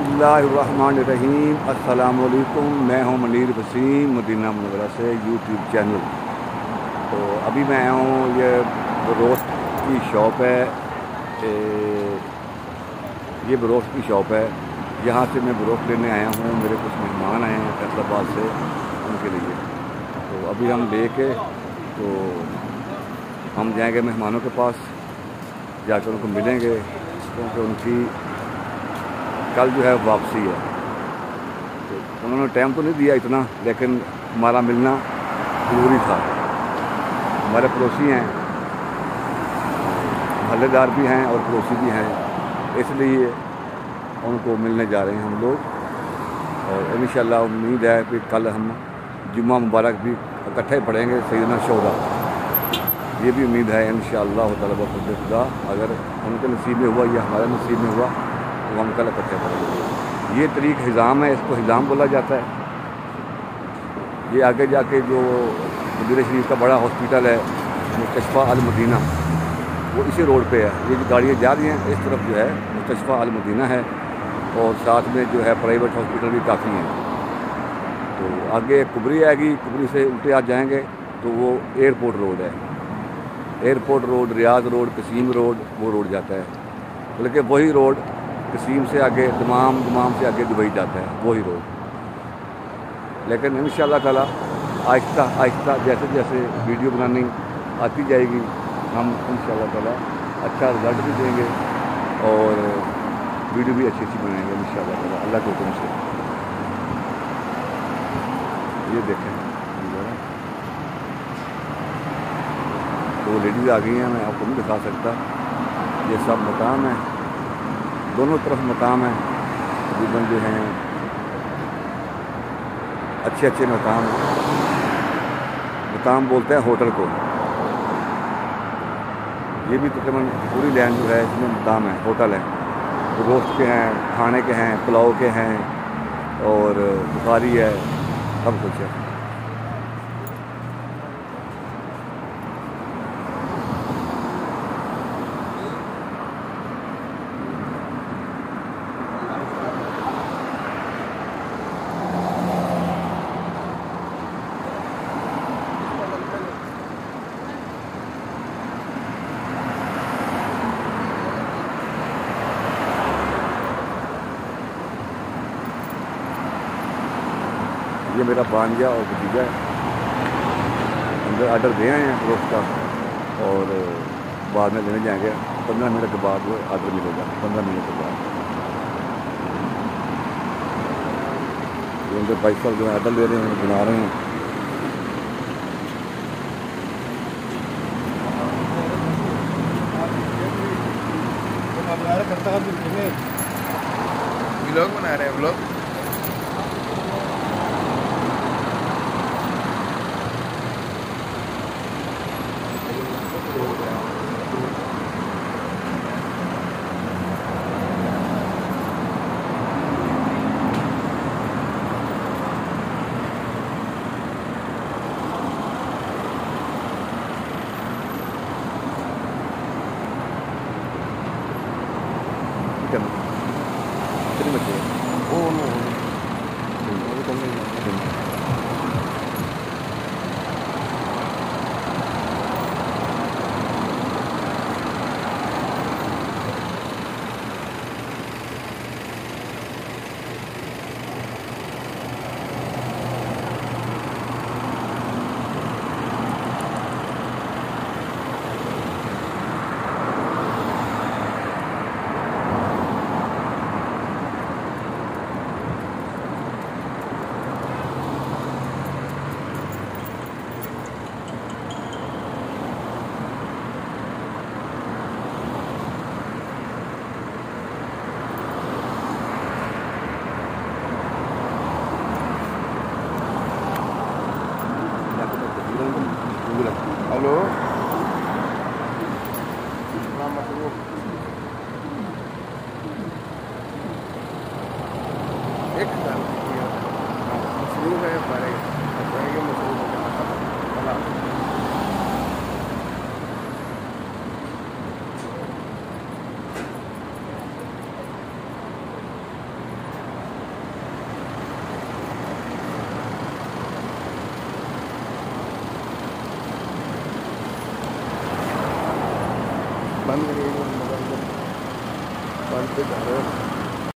बिस्मिल्लाहिर्रहमानिर्रहीम। अस्सलाम वालेकुम। मैं हूं मुनीर वसीम मदीना मुनव्वरा से यूट्यूब चैनल। तो अभी मैं आया हूँ, ये रोस्ट की शॉप है, ये बरोस्ट की शॉप है। यहाँ से मैं बरोस्ट लेने आया हूँ। मेरे कुछ मेहमान आए हैं फैसलाबाद से, उनके लिए। तो अभी हम लेके तो हम जाएंगे मेहमानों के पास, जाकर उनको मिलेंगे, क्योंकि उनकी कल जो है वापसी है। तो उन्होंने टाइम तो नहीं दिया इतना, लेकिन हमारा मिलना ज़रूरी था। हमारे पड़ोसी हैं, महल्लेदार भी हैं और पड़ोसी भी हैं, इसलिए उनको मिलने जा रहे हैं हम लोग। और इंशाअल्लाह उम्मीद है कि कल हम जुम्मा मुबारक भी इकट्ठे पढ़ेंगे सैयदना शोहदा। ये भी उम्मीद है इंशाअल्लाह तआला खुदा, अगर उनके नसीब में हुआ या हमारे नसीब में हुआ तो हम कल इकट्ठे पढ़ेंगे। ये तरीक़ हिज़ाम है, इसको हिज़ाम बोला जाता है। ये आगे जाके जो मदीना शरीफ का बड़ा हॉस्पिटल है मुस्तशफ़ा अल मदीना, वो इसी रोड पे है। ये जो गाड़ियाँ जा रही हैं इस तरफ जो है मुस्तशफ़ा अल मदीना है, और साथ में जो है प्राइवेट हॉस्पिटल भी काफ़ी हैं। तो आगे कुबरी आएगी, कुबरी से उल्टे आ जाएंगे तो वो एयरपोर्ट रोड है। एयरपोर्ट रोड, रियाज रोड, कसीम रोड, वो रोड जाता है। बल्कि वही रोड कसीम से आगे दमाम, दमाम से आगे दुबई जाता है, वही रोड। लेकिन इंशाअल्लाह ताला आहिस्ता आहिस्ता जैसे जैसे वीडियो बनानी आती जाएगी, हम इंशाअल्लाह ताला अच्छा रिज़ल्ट भी देंगे और वीडियो भी अच्छी अच्छी बनाएंगे इंशाअल्लाह ताला, अल्लाह के हुक्म से। ये देखें, तो लेडीज़ आ गई हैं, मैं आपको नहीं दिखा सकता। ये सब मकाम है, दोनों तरफ मकाम है। तकरीबन जो हैं अच्छे अच्छे मकाम, मकाम बोलते हैं होटल को। ये भी तकरीबन पूरी लैंड जो है इसमें मकाम है, होटल है। रोस्ट के हैं, खाने के हैं, पुलाव के हैं और बुखारी है, सब कुछ है। ये मेरा भांजा और भतीजा है, अंदर आर्डर दे आए हैं रोस्ट का, और बाद में लेने जाएंगे। 15 मिनट के बाद वो आर्डर मिलेगा, 15 मिनट के बाद। ये उनके भाई साहब जो है आर्डर ले रहे हैं, बना रहे हैं। व्लॉग बना रहे हैं, व्लॉग। कितनी बच्चे हैं? हेलो, एक मशरूम है, मशरूम बंद करिए मोबाइल बंद पे जा रहे हो।